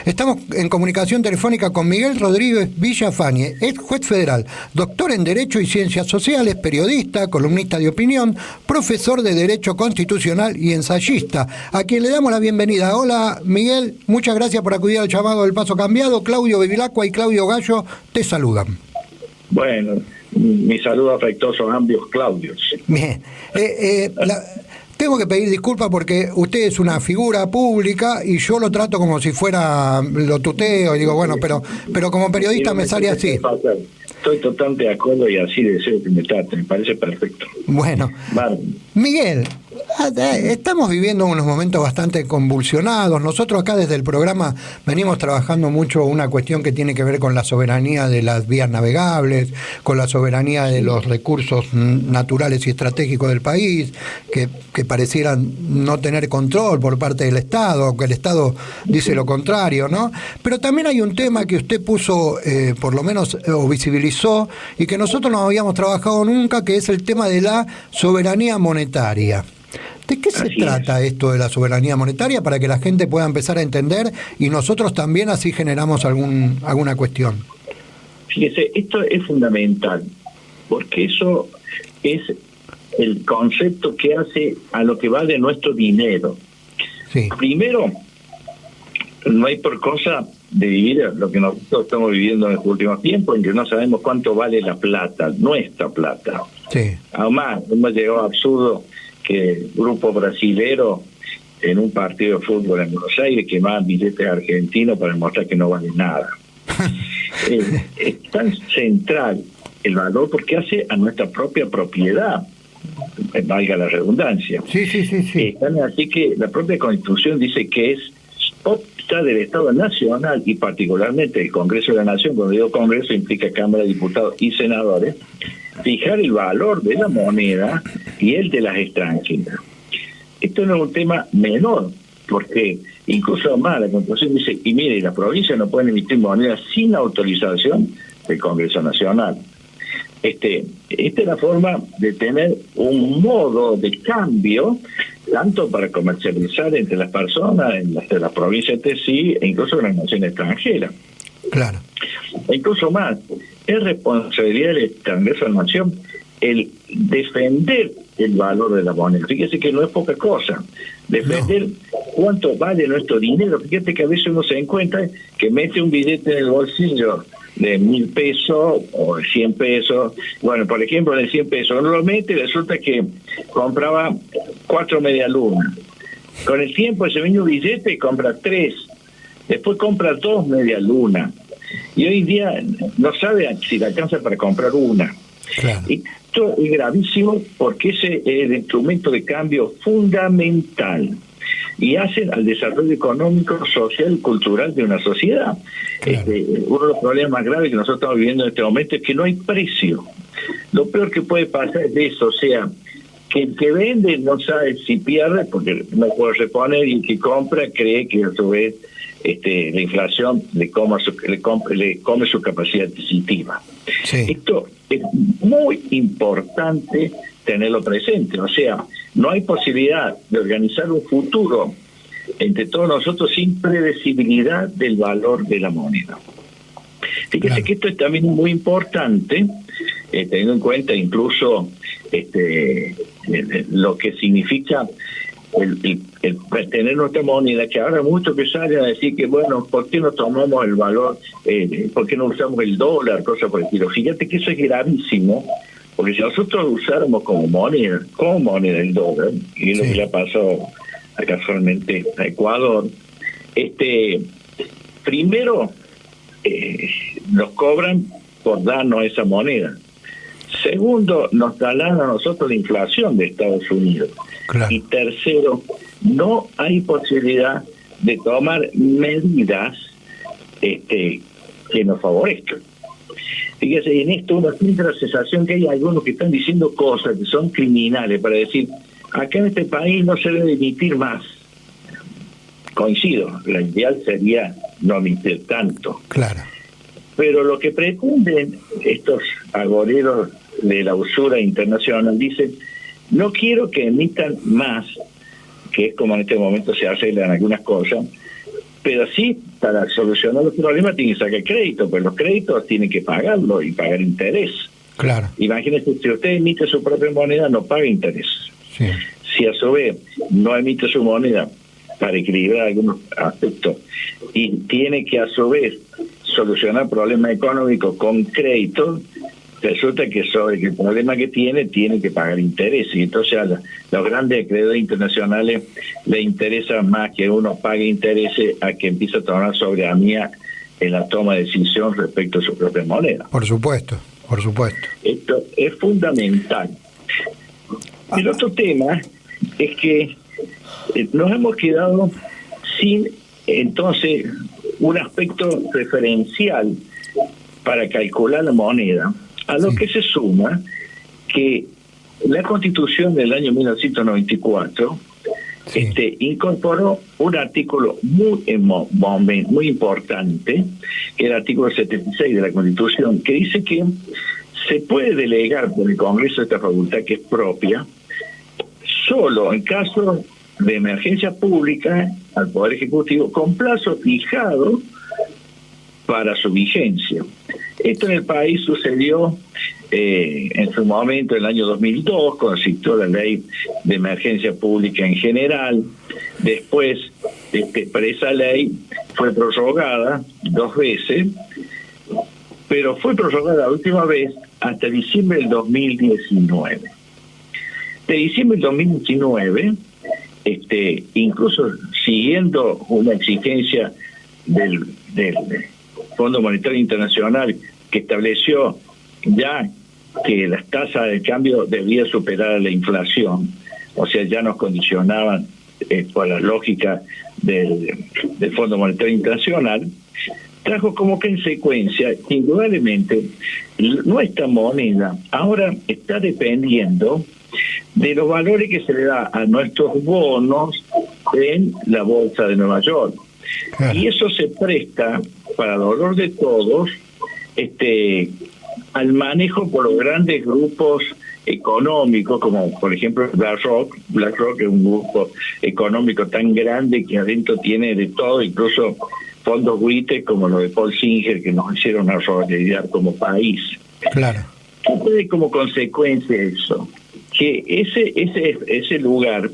Estamos en comunicación telefónica con Miguel Rodríguez Villafañe, ex juez federal, doctor en Derecho y Ciencias Sociales, periodista, columnista de opinión, profesor de Derecho Constitucional y ensayista, a quien le damos la bienvenida. Hola Miguel, muchas gracias por acudir al llamado del Paso Cambiado. Claudio Bevilacqua y Claudio Gallo te saludan. Bueno, mi saludo afectuoso a ambos Claudios. Bien. Tengo que pedir disculpas porque usted es una figura pública y yo lo trato como si fuera, lo tuteo y digo, bueno, pero como periodista me sale así. Estoy totalmente de acuerdo y así deseo que me trate, me parece perfecto. Bueno, vale. Miguel, estamos viviendo unos momentos bastante convulsionados. Nosotros acá desde el programa venimos trabajando mucho una cuestión que tiene que ver con la soberanía de las vías navegables, con la soberanía de los recursos naturales y estratégicos del país, que parecieran no tener control por parte del Estado, aunque el Estado dice lo contrario, ¿no? Pero también hay un tema que usted puso, por lo menos, o visibilizó, y que nosotros no habíamos trabajado nunca, que es el tema de la soberanía monetaria. ¿De qué se trata esto de la soberanía monetaria para que la gente pueda empezar a entender y nosotros también así generamos alguna cuestión? Fíjese, esto es fundamental, porque eso es el concepto que hace a lo que va de nuestro dinero. Sí. Primero, no hay por cosa de vivir lo que nosotros estamos viviendo en los últimos tiempos, en que no sabemos cuánto vale la plata, nuestra plata. Sí. Además, hemos llegado a absurdo que el grupo brasilero en un partido de fútbol en Buenos Aires quemaban billetes argentinos para demostrar que no vale nada. Es tan central el valor porque hace a nuestra propia propiedad, valga la redundancia. Sí. Así que la propia Constitución dice que es opta del Estado Nacional y particularmente el Congreso de la Nación. Cuando digo Congreso implica Cámara de Diputados y Senadores, fijar el valor de la moneda y el de las extranjeras. Esto no es un tema menor, porque incluso más la Constitución dice, y mire, las provincias no pueden emitir moneda sin autorización del Congreso Nacional. Esta es la forma de tener un modo de cambio, tanto para comercializar entre las personas, entre las provincias de sí, e incluso en las naciones extranjeras. Claro. E incluso más, es responsabilidad del Congreso de la Nación el defender el valor de la moneda. Fíjese que no es poca cosa. Defender cuánto vale nuestro dinero. Fíjate que a veces uno se encuentra que mete un billete en el bolsillo de 1.000 pesos o de 100 pesos. Bueno, por ejemplo, de 100 pesos uno lo mete y resulta que compraba 4 medialunas. Con el tiempo ese mismo billete compra 3. Después compra 2 medialunas. Y hoy en día no sabe si le alcanza para comprar una. Claro. Y esto es gravísimo porque ese es el instrumento de cambio fundamental y hacen al desarrollo económico, social y cultural de una sociedad. Claro. Uno de los problemas más graves que nosotros estamos viviendo en este momento es que no hay precio. Lo peor que puede pasar es de eso, o sea, que el que vende no sabe si pierde porque no puede reponer, y el que compra cree que a su vez la inflación le come su capacidad adquisitiva. Sí. Esto es muy importante tenerlo presente, o sea, no hay posibilidad de organizar un futuro entre todos nosotros sin predecibilidad del valor de la moneda. Fíjese que esto es también muy importante, teniendo en cuenta incluso lo que significa el tener nuestra moneda, que ahora muchos que salen a decir que, bueno, ¿por qué no tomamos el valor? ¿Por qué no usamos el dólar? Cosas por el estilo. Fíjate que eso es gravísimo, porque si nosotros usáramos como moneda el dólar, y es lo que le pasó casualmente a Ecuador, primero nos cobran por darnos esa moneda. Segundo, nos trasladan a nosotros la inflación de Estados Unidos. Claro. Y tercero, no hay posibilidad de tomar medidas que nos favorezcan. Fíjese, en esto uno siente la sensación que hay algunos que están diciendo cosas que son criminales para decir, acá en este país no se debe emitir más. Coincido, lo ideal sería no emitir tanto. Claro. Pero lo que pretenden estos agoreros de la usura internacional dicen, no quiero que emitan más, que es como en este momento se arreglan algunas cosas, pero sí para solucionar los problemas tiene que sacar crédito, pero los créditos tienen que pagarlo y pagar interés. Claro. Imagínese, si usted emite su propia moneda, no paga interés. Sí. Si a su vez no emite su moneda para equilibrar algunos aspectos y tiene que a su vez solucionar problemas económicos con crédito, resulta que sobre el problema que tiene que pagar intereses. Y entonces a los grandes acreedores internacionales les interesa más que uno pague intereses a que empiece a tomar soberanía en la toma de decisión respecto a su propia moneda. Por supuesto, por supuesto. Esto es fundamental. El otro tema es que nos hemos quedado sin entonces un aspecto referencial para calcular la moneda, a lo que se suma que la Constitución del año 1994 incorporó un artículo muy importante, que es el artículo 76 de la Constitución, que dice que se puede delegar por el Congreso esta facultad que es propia, solo en caso de emergencia pública al Poder Ejecutivo, con plazo fijado para su vigencia. Esto en el país sucedió en su momento, en el año 2002, cuando se dictó la ley de emergencia pública en general. Después, pero esa ley fue prorrogada 2 veces, pero fue prorrogada la última vez hasta diciembre del 2019. De diciembre del 2019, incluso siguiendo una exigencia del Fondo Monetario Internacional, que estableció ya que las tasas de cambio debían superar a la inflación, o sea, ya nos condicionaban por la lógica del Fondo Monetario Internacional, trajo como consecuencia que indudablemente nuestra moneda ahora está dependiendo de los valores que se le da a nuestros bonos en la Bolsa de Nueva York. Claro. Y eso se presta, para dolor de todos, al manejo por los grandes grupos económicos, como por ejemplo BlackRock. BlackRock es un grupo económico tan grande que adentro tiene de todo, incluso fondos buitres como los de Paul Singer, que nos hicieron una solidaridad como país. Claro. ¿Qué puede como consecuencia eso? Que ese lugar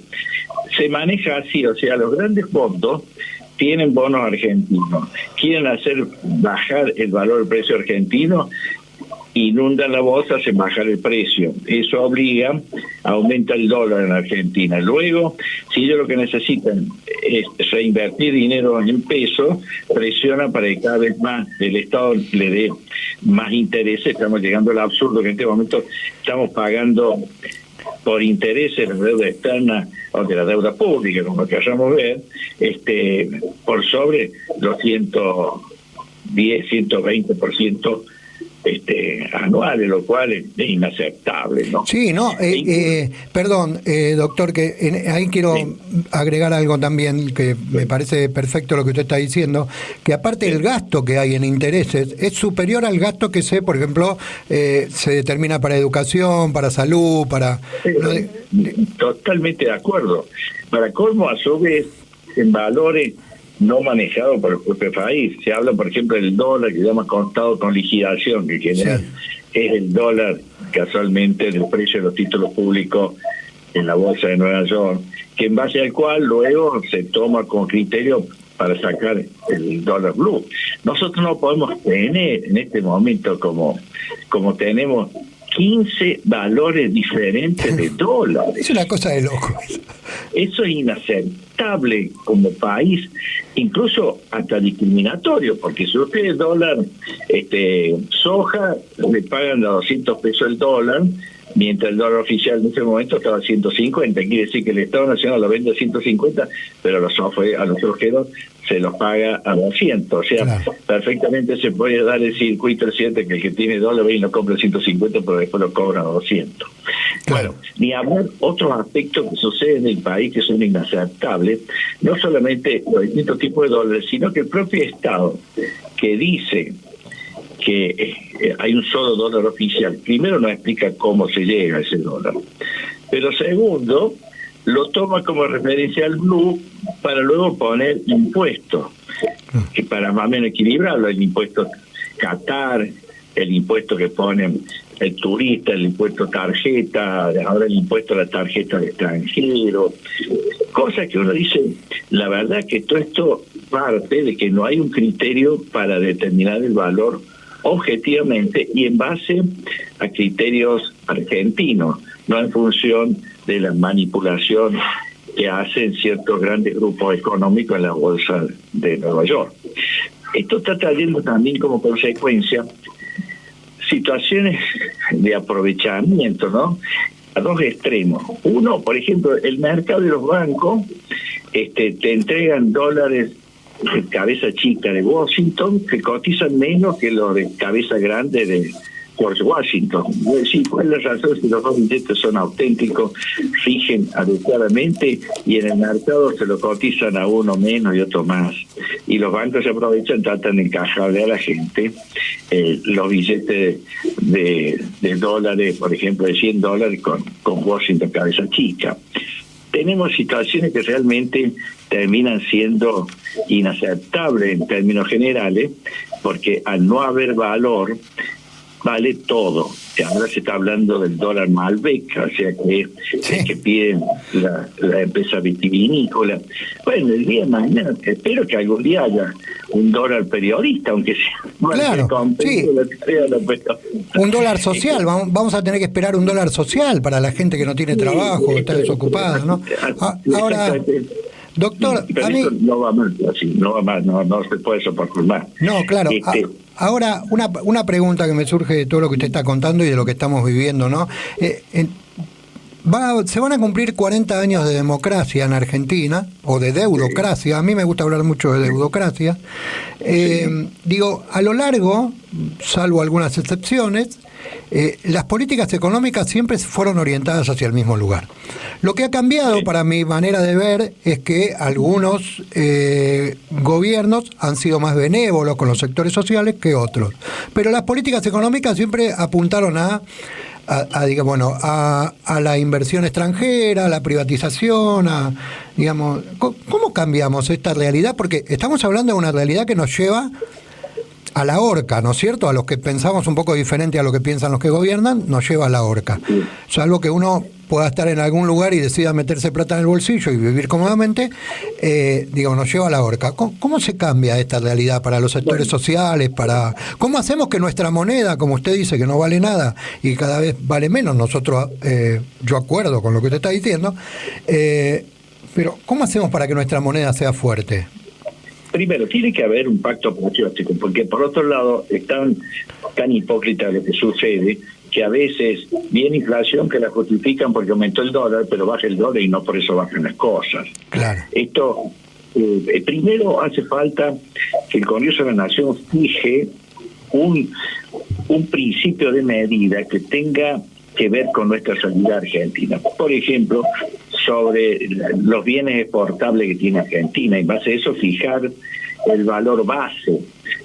se maneja así, o sea, los grandes fondos tienen bonos argentinos, quieren hacer bajar el valor del precio argentino, inundan la bolsa, hacen bajar el precio. Eso obliga, aumenta el dólar en Argentina. Luego, si ellos lo que necesitan es reinvertir dinero en pesos, presiona para que cada vez más el Estado le dé más intereses. Estamos llegando al absurdo que en este momento estamos pagando por intereses de la deuda externa o de la deuda pública, como lo queramos ver, por sobre los 110, 120% anuales, lo cual es inaceptable, ¿no? Sí, no, perdón, doctor, que ahí quiero agregar algo también que me parece perfecto lo que usted está diciendo, que aparte del gasto que hay en intereses, es superior al gasto que por ejemplo, se determina para educación, para salud, para... Totalmente de acuerdo. Para colmo, a su vez, en valores no manejado por el propio país. Se habla, por ejemplo, del dólar, que llama contado con liquidación, que en general es el dólar, casualmente, del precio de los títulos públicos en la Bolsa de Nueva York, que en base al cual luego se toma como criterio para sacar el dólar blue. Nosotros no podemos tener en este momento como tenemos 15 valores diferentes de dólares. Es una cosa de loco. Eso es inaceptable como país, incluso hasta discriminatorio, porque si usted es dólar, soja, le pagan a 200 pesos el dólar, mientras el dólar oficial en ese momento estaba a 150. Quiere decir que el Estado Nacional lo vende a 150, pero a los sojeros se los paga a 200. O sea, claro, perfectamente se puede dar el circuito el 7, que el que tiene dólar y no compra 150, pero después lo cobran a 200. Claro. Bueno, ni hablar otros aspectos que suceden en el país que son inaceptables, no solamente los distintos tipos de dólares, sino que el propio Estado, que dice que hay un solo dólar oficial, primero no explica cómo se llega a ese dólar, pero segundo, lo toma como referencia al blue para luego poner impuestos que para más o menos equilibrarlo, el impuesto Qatar, el impuesto que ponen el turista, el impuesto tarjeta, ahora el impuesto a la tarjeta de extranjero, cosas que uno dice, la verdad que todo esto parte de que no hay un criterio para determinar el valor objetivamente y en base a criterios argentinos, no en función de la manipulación que hacen ciertos grandes grupos económicos en la bolsa de Nueva York. Esto está trayendo también como consecuencia situaciones de aprovechamiento, ¿no? A dos extremos. Uno, por ejemplo, el mercado de los bancos te entregan dólares de cabeza chica de Washington que cotizan menos que los de cabeza grande de George Washington. Sí, ¿cuál es la razón? Si los dos billetes son auténticos, fijen adecuadamente y en el mercado se lo cotizan a uno menos y otro más. Y los bancos se aprovechan, tratan de encajarle a la gente los billetes de dólares, por ejemplo, de $100 con Washington cabeza chica. Tenemos situaciones que realmente terminan siendo inaceptables en términos generales, porque al no haber valor, vale todo. Ahora se está hablando del dólar Malbec, o sea que piden la empresa vitivinícola. Bueno, el día de mañana, espero que algún día haya un dólar periodista, aunque sea. Claro, sí. Un dólar social, vamos a tener que esperar un dólar social para la gente que no tiene trabajo, está desocupada, ¿no? Ahora, doctor, pero a mí no va más así, no se puede soportar más. No, claro. Ahora, una pregunta que me surge de todo lo que usted está contando y de lo que estamos viviendo, ¿no? Se van a cumplir 40 años de democracia en Argentina, o de deudocracia. A mí me gusta hablar mucho de deudocracia. Digo, a lo largo, salvo algunas excepciones, las políticas económicas siempre fueron orientadas hacia el mismo lugar. Lo que ha cambiado, para mi manera de ver, es que algunos gobiernos han sido más benévolos con los sectores sociales que otros. Pero las políticas económicas siempre apuntaron a la inversión extranjera, a la privatización, digamos, ¿cómo cambiamos esta realidad? Porque estamos hablando de una realidad que nos lleva a la horca, ¿no es cierto? A los que pensamos un poco diferente a lo que piensan los que gobiernan, nos lleva a la horca. Salvo que uno pueda estar en algún lugar y decida meterse plata en el bolsillo y vivir cómodamente, nos lleva a la horca. ¿Cómo se cambia esta realidad para los sectores sociales? ¿Cómo hacemos que nuestra moneda, como usted dice, que no vale nada y cada vez vale menos? Nosotros, yo acuerdo con lo que usted está diciendo, pero ¿cómo hacemos para que nuestra moneda sea fuerte? Primero, tiene que haber un pacto patriótico, porque por otro lado es tan hipócrita lo que sucede, que a veces viene inflación que la justifican porque aumentó el dólar, pero baja el dólar y no por eso bajan las cosas. Claro. Esto, primero hace falta que el Congreso de la Nación fije un principio de medida que tenga que ver con nuestra sanidad argentina. Por ejemplo, sobre los bienes exportables que tiene Argentina, y en base a eso fijar el valor base.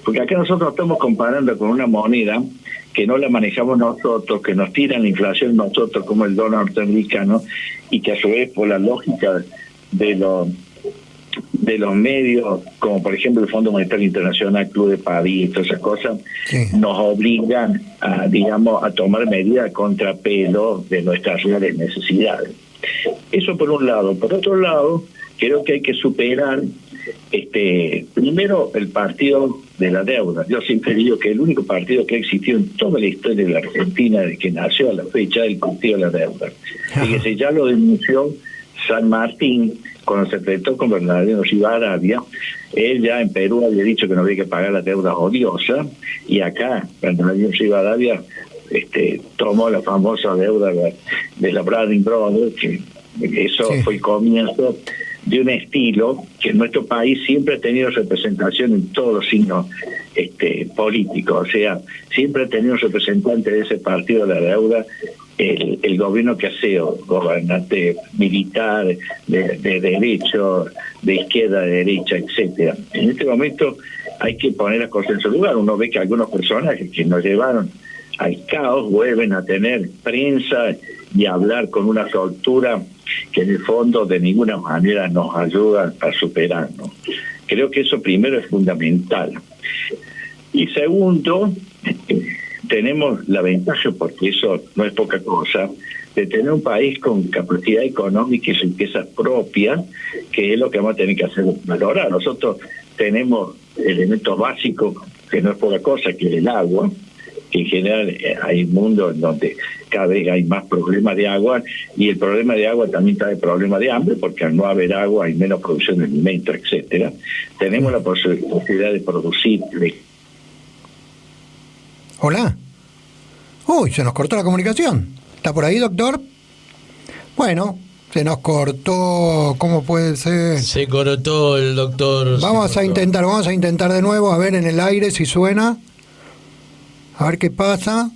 Porque acá nosotros estamos comparando con una moneda que no la manejamos nosotros, que nos tiran la inflación nosotros como el dólar norteamericano, y que a su vez por la lógica de los medios, como por ejemplo el Fondo Monetario Internacional, Club de París, todas esas cosas, nos obligan a tomar medidas a contrapelo de nuestras reales necesidades. Eso por un lado. Por otro lado, creo que hay que superar primero el partido de la deuda. Yo siempre digo que el único partido que ha existido en toda la historia de la Argentina, de que nació a la fecha, es el partido de la deuda. Fíjese, ya lo denunció San Martín cuando se enfrentó con Bernardino Rivadavia. Él ya en Perú había dicho que no había que pagar la deuda odiosa, y acá Bernardino Rivadavia tomó la famosa deuda de la Brading Brothers, que eso fue el comienzo de un estilo que en nuestro país siempre ha tenido representación en todos los signos políticos. O sea, siempre ha tenido un representante de ese partido de la deuda, el gobierno que hace, gobernante militar, de derecho, de izquierda, de derecha, etcétera. En este momento hay que poner las cosas en su lugar. Uno ve que algunos personajes que nos llevaron al caos vuelven a tener prensa y hablar con una soltura que en el fondo de ninguna manera nos ayuda a superarnos. Creo que eso primero es fundamental. Y segundo, tenemos la ventaja, porque eso no es poca cosa, de tener un país con capacidad económica y riqueza propia, que es lo que vamos a tener que hacer valorar. Nosotros tenemos elementos básicos, que no es poca cosa, que es el agua, que en general hay un mundo en donde cada vez hay más problemas de agua, y el problema de agua también trae problemas de hambre, porque al no haber agua hay menos producción de alimentos, etcétera. Tenemos la posibilidad de producir. Hola. Uy, se nos cortó la comunicación. ¿Está por ahí, doctor? Bueno, se nos cortó. ¿Cómo puede ser? Se cortó el doctor. Vamos a intentar de nuevo, a ver en el aire si suena. A ver qué pasa.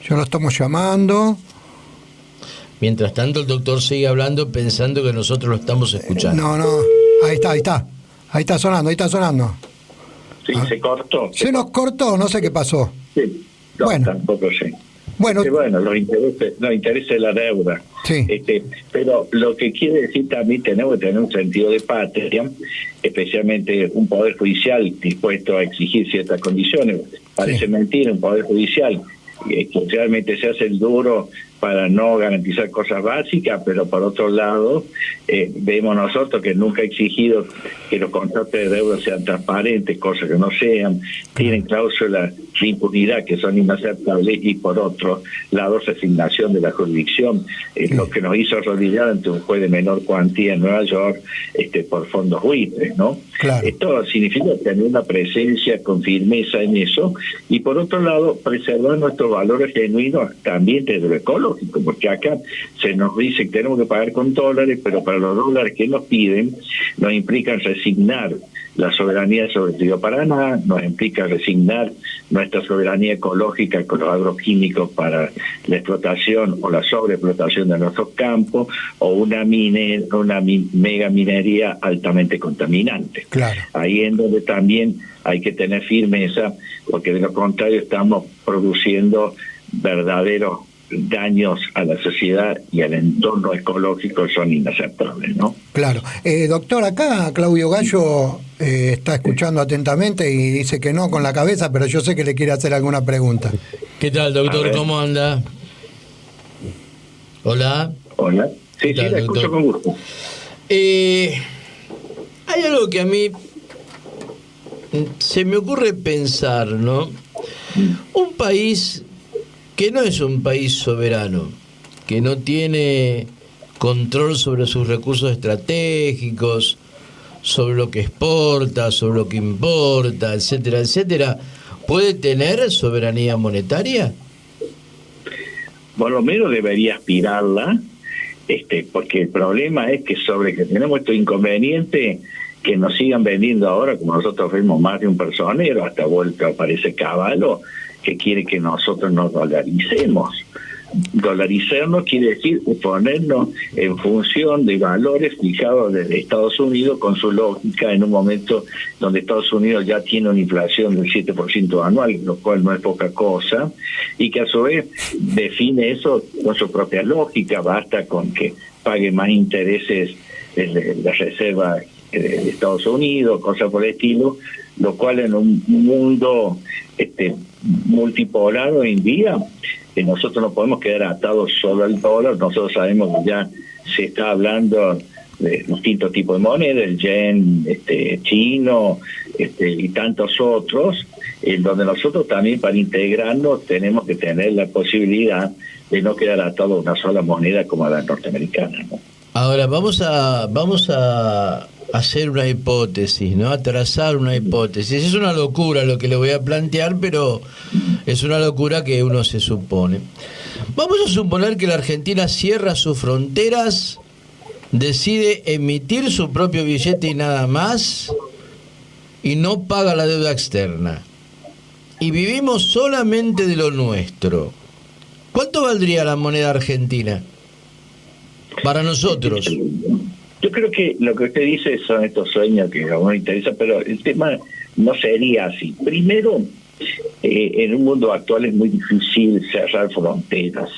Yo lo estamos llamando. Mientras tanto, el doctor sigue hablando pensando que nosotros lo estamos escuchando. No. Ahí está. Ahí está sonando. Sí, se cortó. Se nos cortó, no sé qué pasó. Sí, no, bueno. Tampoco sé. Bueno, Los intereses de la deuda. Sí. Pero lo que quiere decir también, tenemos que tener un sentido de patria, especialmente un poder judicial dispuesto a exigir ciertas condiciones. Parece mentira, un poder judicial que realmente se hace el duro para no garantizar cosas básicas, pero por otro lado vemos nosotros que nunca ha exigido que los contratos de deuda sean transparentes, cosas que no sean, tienen cláusulas de impunidad que son inaceptables, y por otro lado resignación de la jurisdicción, lo que nos hizo arrodillar ante un juez de menor cuantía en Nueva York por fondos buitres, ¿no? Claro. Esto significa tener una presencia con firmeza en eso, y por otro lado preservar nuestros valores genuinos también desde lo ecológico, porque acá se nos dice que tenemos que pagar con dólares, pero para los dólares que nos piden nos implican resignar la soberanía sobre el río Paraná, nos implica resignar nuestra soberanía ecológica con los agroquímicos para la explotación o la sobreexplotación de nuestros campos, o una mega minería altamente contaminante. Claro. Ahí en donde también hay que tener firmeza, porque de lo contrario estamos produciendo verdaderos daños a la sociedad y al entorno ecológico, son inaceptables, ¿no? Claro. Doctor, acá Claudio Gallo está escuchando atentamente y dice que no con la cabeza, pero yo sé que le quiere hacer alguna pregunta. ¿Qué tal, doctor? ¿Cómo anda? Hola. Hola. Sí, tal, la escucho con gusto. Hay algo que a mí se me ocurre pensar, ¿no? Un país que no es un país soberano, que no tiene control sobre sus recursos estratégicos, sobre lo que exporta, sobre lo que importa, etcétera, etcétera, ¿puede tener soberanía monetaria? Por lo menos debería aspirarla, porque el problema es que tenemos estos inconvenientes, que nos sigan vendiendo ahora, como nosotros vemos más de un personero, hasta vuelto aparece Caballo, que quiere que nosotros nos dolaricemos. Dolarizarnos quiere decir ponernos en función de valores fijados desde Estados Unidos, con su lógica, en un momento donde Estados Unidos ya tiene una inflación del 7% anual, lo cual no es poca cosa, y que a su vez define eso con su propia lógica. Basta con que pague más intereses en la reserva de Estados Unidos, cosas por el estilo, lo cual en un mundo multipolar hoy en día, que nosotros no podemos quedar atados solo al dólar. Nosotros sabemos que ya se está hablando de distintos tipos de moneda, el yen chino y tantos otros, en donde nosotros también, para integrarnos, tenemos que tener la posibilidad de no quedar atados a una sola moneda como la norteamericana, ¿no? Ahora vamos a hacer una hipótesis, ¿no? A trazar una hipótesis. Es una locura lo que le voy a plantear, pero es una locura que uno se supone. Vamos a suponer que la Argentina cierra sus fronteras, decide emitir su propio billete y nada más, y no paga la deuda externa, y vivimos solamente de lo nuestro. ¿Cuánto valdría la moneda argentina para nosotros? Yo creo que lo que usted dice son estos sueños que a uno le interesa, pero el tema no sería así. Primero, en un mundo actual es muy difícil cerrar fronteras.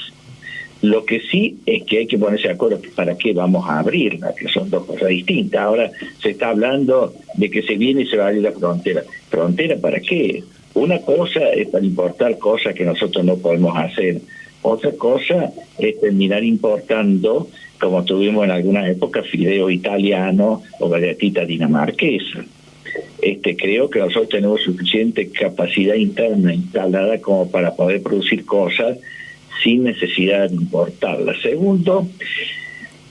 Lo que sí es que hay que ponerse de acuerdo para qué vamos a abrirla, que son dos cosas distintas. Ahora se está hablando de que se viene y se va a abrir la frontera. ¿Frontera para qué? Una cosa es para importar cosas que nosotros no podemos hacer. Otra cosa es terminar importando, como tuvimos en algunas épocas, fideo italiano o galletita dinamarquesa. Creo que nosotros tenemos suficiente capacidad interna instalada como para poder producir cosas sin necesidad de importarlas. Segundo,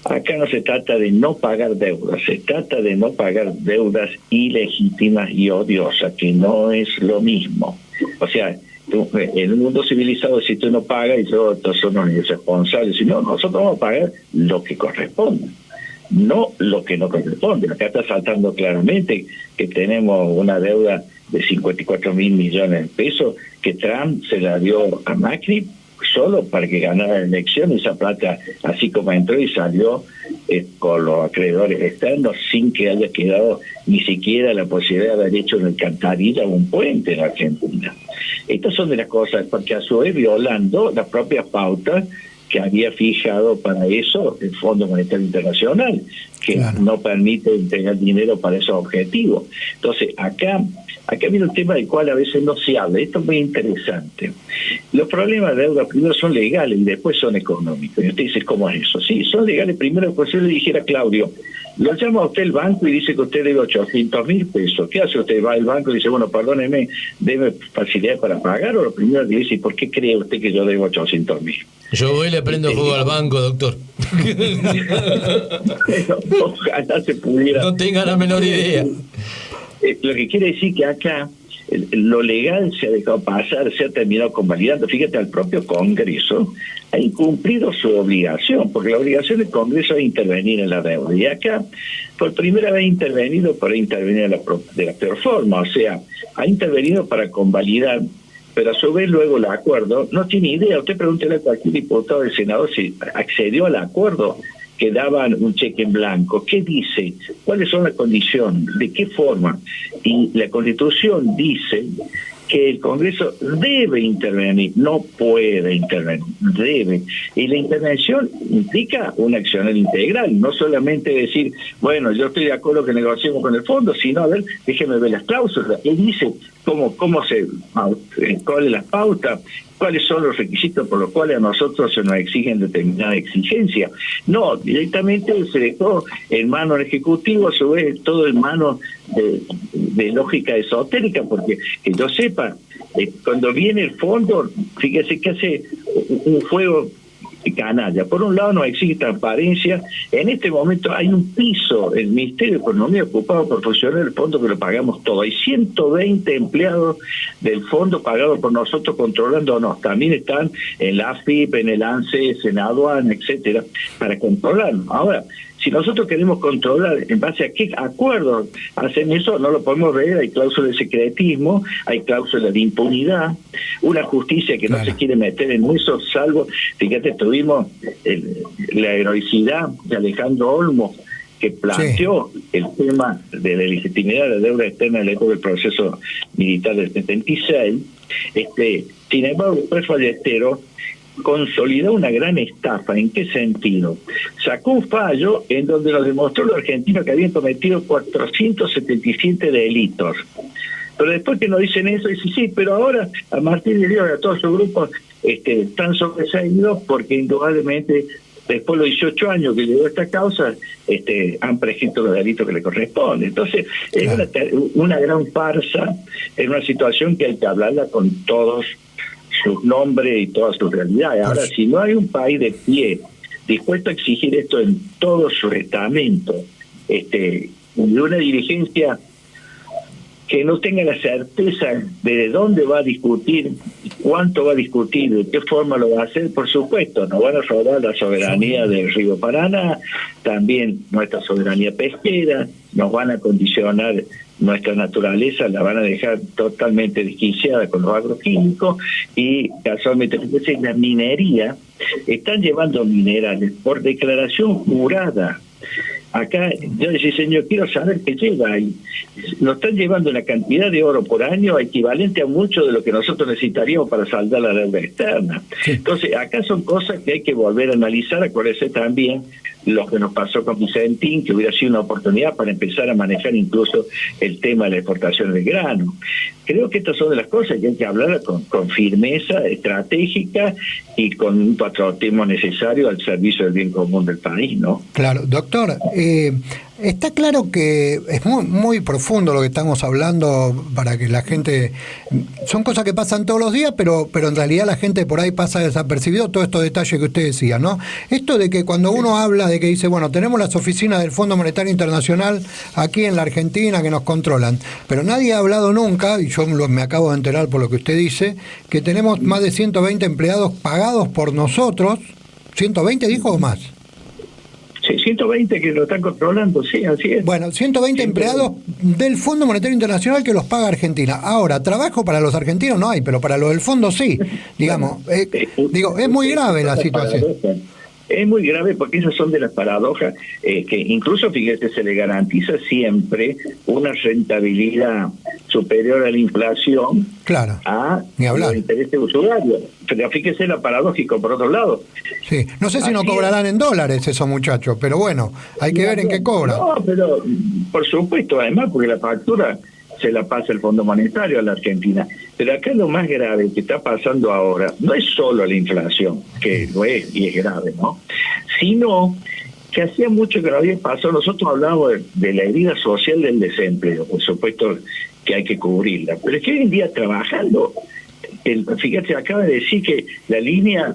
acá no se trata de no pagar deudas, se trata de no pagar deudas ilegítimas y odiosas, que no es lo mismo. O sea, en un mundo civilizado, si tú no pagas, y todos somos irresponsables, sino nosotros vamos a pagar lo que corresponde, no lo que no corresponde. Acá está saltando claramente que tenemos una deuda de 54 mil millones de pesos que Trump se la dio a Macri solo para que ganara la elección, y esa plata, así como entró y salió con los acreedores externos, sin que haya quedado ni siquiera la posibilidad de haber hecho una alcantarilla o un puente en Argentina. Estas son de las cosas, porque a su vez violando las propias pautas que había fijado para eso el Fondo Monetario Internacional, que claro, no permite entregar dinero para esos objetivos. Entonces, acá viene un tema del cual a veces no se habla. Esto es muy interesante. Los problemas de deuda primero son legales y después son económicos. Y usted dice, ¿cómo es eso? Sí, son legales. Primero, pues yo le dijera a Claudio, lo llama a usted el banco y dice que usted debe 800.000 pesos. ¿Qué hace usted? Va al banco y dice, bueno, perdóneme, ¿debe facilidad para pagar? O lo primero que dice, ¿por qué cree usted que yo debo 800.000? Yo voy y le prendo fuego al banco, doctor. Ojalá se pudiera. No tenga la menor idea. Lo que quiere decir que acá lo legal se ha dejado pasar, se ha terminado convalidando. Fíjate, al propio Congreso ha incumplido su obligación, porque la obligación del Congreso es intervenir en la deuda. Y acá, por primera vez, ha intervenido para intervenir de la peor forma. O sea, ha intervenido para convalidar, pero a su vez luego el acuerdo no tiene idea. Usted pregúntele a cualquier diputado del Senado si accedió al acuerdo que daban un cheque en blanco. ¿Qué dice? ¿Cuáles son las condiciones? ¿De qué forma? Y la Constitución dice que el Congreso debe intervenir, no puede intervenir, debe. Y la intervención implica una acción integral, no solamente decir, bueno, yo estoy de acuerdo que negociemos con el fondo, sino, a ver, déjeme ver las cláusulas. Él dice cuál es la pauta, cuáles son los requisitos por los cuales a nosotros se nos exigen determinada exigencia. No, directamente se dejó en manos del Ejecutivo, a su vez todo en manos de lógica esotérica, porque que yo sepa, cuando viene el fondo, fíjese que hace un juego canalla. Por un lado nos exige transparencia. En este momento hay un piso, el Ministerio de Economía, ocupado por funcionarios del fondo, que lo pagamos todo. Hay 120 empleados del fondo pagados por nosotros, controlándonos. También están en la AFIP, en el ANSES, en aduana, etcétera, para controlarnos. Ahora, si nosotros queremos controlar en base a qué acuerdos hacen eso, no lo podemos ver. Hay cláusulas de secretismo, hay cláusulas de impunidad, una justicia que no se quiere meter en eso, salvo, fíjate, tuvimos la heroicidad de Alejandro Olmos, que planteó el tema de la legitimidad de la deuda externa en el proceso militar del 76. Sin embargo, después Ballesteros consolidó una gran estafa. ¿En qué sentido? Sacó un fallo en donde nos demostró los argentinos que habían cometido 477 delitos. Pero después que nos dicen eso, dicen, sí, pero ahora a Martín de Dios y a todos sus grupos están sobreseídos porque indudablemente después de los 18 años que llegó esta causa, han prescrito los delitos que le corresponden. Entonces, es una gran farsa, en una situación que hay que hablarla con todos sus nombres y todas sus realidades. Ahora, si no hay un país de pie dispuesto a exigir esto en todo su estamento, y una dirigencia que no tenga la certeza de dónde va a discutir, cuánto va a discutir, de qué forma lo va a hacer, por supuesto, nos van a robar la soberanía del río Paraná, también nuestra soberanía pesquera, nos van a condicionar nuestra naturaleza, la van a dejar totalmente desquiciada con los agroquímicos, y casualmente la minería, están llevando minerales por declaración jurada Acá yo decía, señor, quiero saber qué lleva. Y nos están llevando una cantidad de oro por año equivalente a mucho de lo que nosotros necesitaríamos para saldar la deuda externa. Sí. Entonces, acá son cosas que hay que volver a analizar. Acuérdense también lo que nos pasó con Vicentín, que hubiera sido una oportunidad para empezar a manejar incluso el tema de la exportación del grano. Creo que estas son de las cosas que hay que hablar con firmeza estratégica y con un patriotismo necesario al servicio del bien común del país, ¿no? Claro, doctor, está claro que es muy profundo lo que estamos hablando para que la gente... Son cosas que pasan todos los días, pero en realidad la gente por ahí pasa desapercibido todos estos detalles que usted decía, ¿no? Esto de que cuando uno habla de que dice, bueno, tenemos las oficinas del Fondo Monetario Internacional aquí en la Argentina que nos controlan, pero nadie ha hablado nunca, y yo me acabo de enterar por lo que usted dice, que tenemos más de 120 empleados pagados por nosotros. ¿120 dijo o más? Sí, 120 que lo están controlando, sí, así es. Bueno, 120 empleados del Fondo Monetario Internacional que los paga Argentina. Ahora, trabajo para los argentinos no hay, pero para los del fondo sí. Digamos, es muy grave la situación. Es muy grave porque esas son de las paradojas que incluso, fíjese, se le garantiza siempre una rentabilidad superior a la inflación, claro, a ni hablar, los intereses usuarios. Pero fíjese lo paradójico, por otro lado. Sí, no sé si no cobrarán en dólares esos muchachos, pero bueno, hay que ver en qué cobran. No, pero por supuesto, además, porque la factura se la pasa el Fondo Monetario a la Argentina. Pero acá lo más grave que está pasando ahora no es solo la inflación, que lo es y es grave, ¿no? Sino que hacía mucho que no había pasado. Nosotros hablábamos de la herida social del desempleo, por supuesto que hay que cubrirla. Pero es que hoy en día trabajando, fíjate, acaba de decir que la línea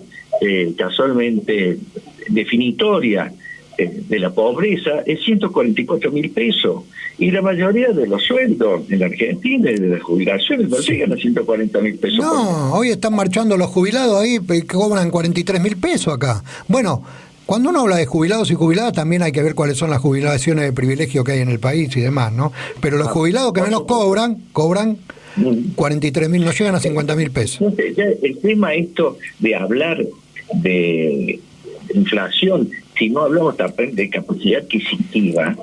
casualmente definitoria de la pobreza es 144.000 pesos, y la mayoría de los sueldos en la Argentina y de las jubilaciones no llegan a 140.000 pesos. No, hoy están marchando los jubilados ahí que cobran 43.000 pesos acá. Bueno, cuando uno habla de jubilados y jubiladas también hay que ver cuáles son las jubilaciones de privilegio que hay en el país y demás, ¿no? Pero los jubilados que menos cobran 43.000, no llegan a 50.000 pesos. Entonces, ya el tema esto de hablar de inflación, si no hablamos también de capacidad adquisitiva,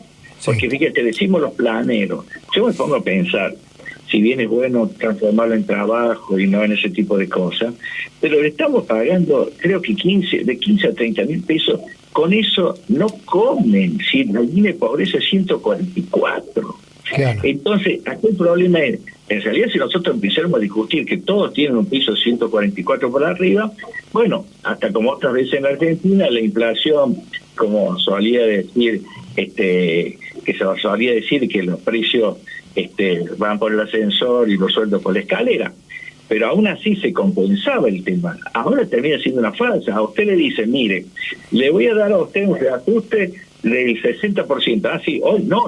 porque fíjate, decimos los planeros, yo me pongo a pensar, si bien es bueno transformarlo en trabajo y no en ese tipo de cosas, pero le estamos pagando, creo que de 15 a 30.000 pesos, con eso no comen, si la línea de pobreza es 144. Claro. Entonces, aquí el problema es, en realidad, si nosotros empezamos a discutir que todos tienen un piso 144 por arriba, bueno, hasta como otras veces en la Argentina, la inflación, como solía decir, que se solía decir que los precios van por el ascensor y los sueldos por la escalera, pero aún así se compensaba el tema. Ahora termina siendo una falsa. A usted le dicen, mire, le voy a dar a usted un reajuste del 60%. Ah, sí, hoy no,